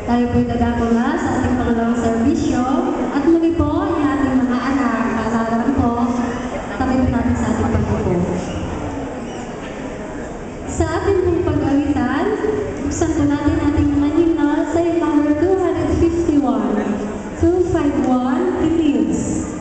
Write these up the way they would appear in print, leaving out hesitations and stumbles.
Tayo po'y dadako na sa ating pangalawang serbisyo. At muli po, ang ating mga anak, kasalaran po, tabi po natin sa ating pagpupo. Sa ating pong pag-awitan, buksan po natin ating manina sa number 251. 251, Philippines.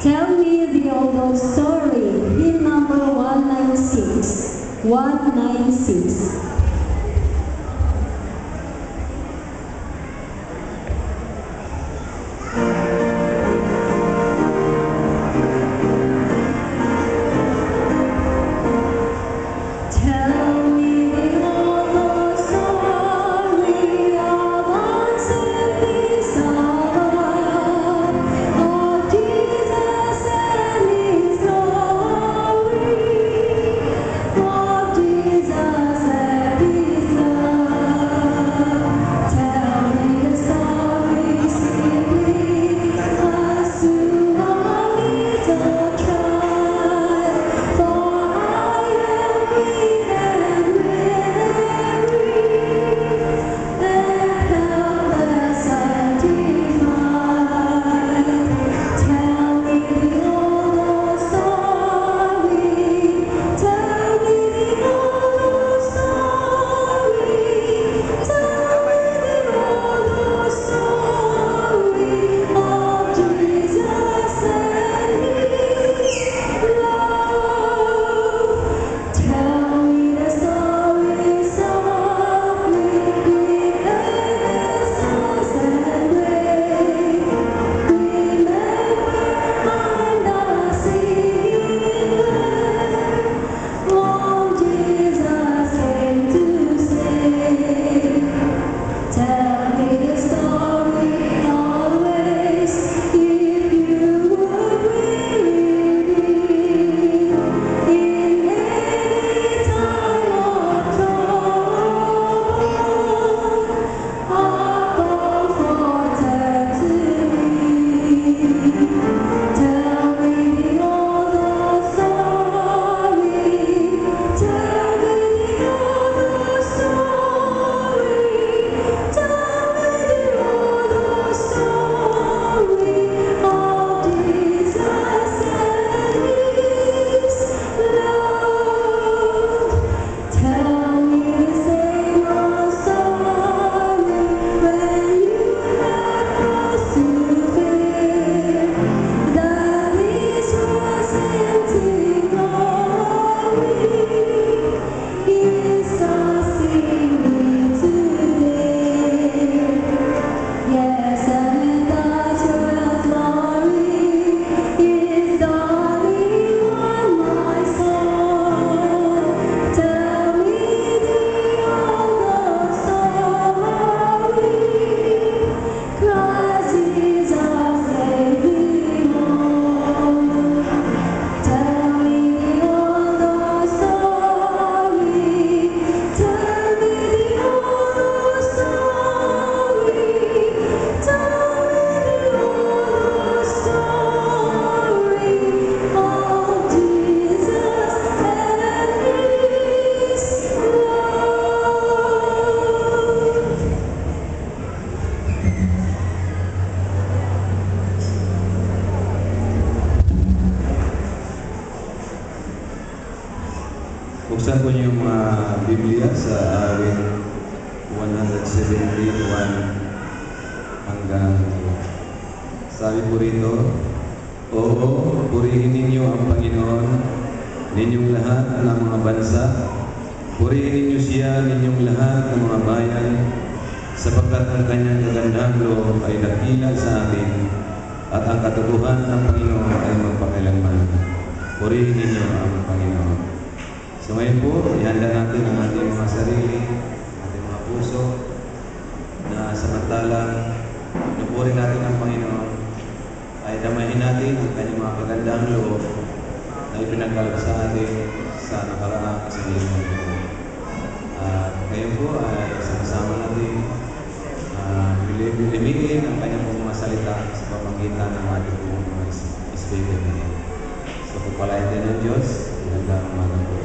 Tell me the old story. Hymn number 196. 196. Buksan po niyo yung mga Biblia sa awit 171 hanggang sabi po rito, oo, purihin ninyo ang Panginoon, ninyong lahat ng mga bansa, purihin ninyo siya, ninyong lahat ng mga bayan, sapagkat ang kanyang kagandahang loob ay dakila sa atin, at ang katotohanan ng Panginoon ay magpakailanman. Purihin ninyo ang Panginoon. So ngayon po, ihanda natin ang ating mga sarili, ating mga puso, na samantalang nupurin natin ang Panginoon, ay damahin natin ang kanyang mga kagandahang loob na ipinagkaloob sa atin sa nakaraang sa linggo. At ngayon po ay sama-sama natin bilibigin ang kanyang mga salita sa pamamagitan ng ating mga Espiritu. So pagpalain din ng Diyos, magandang umaga po.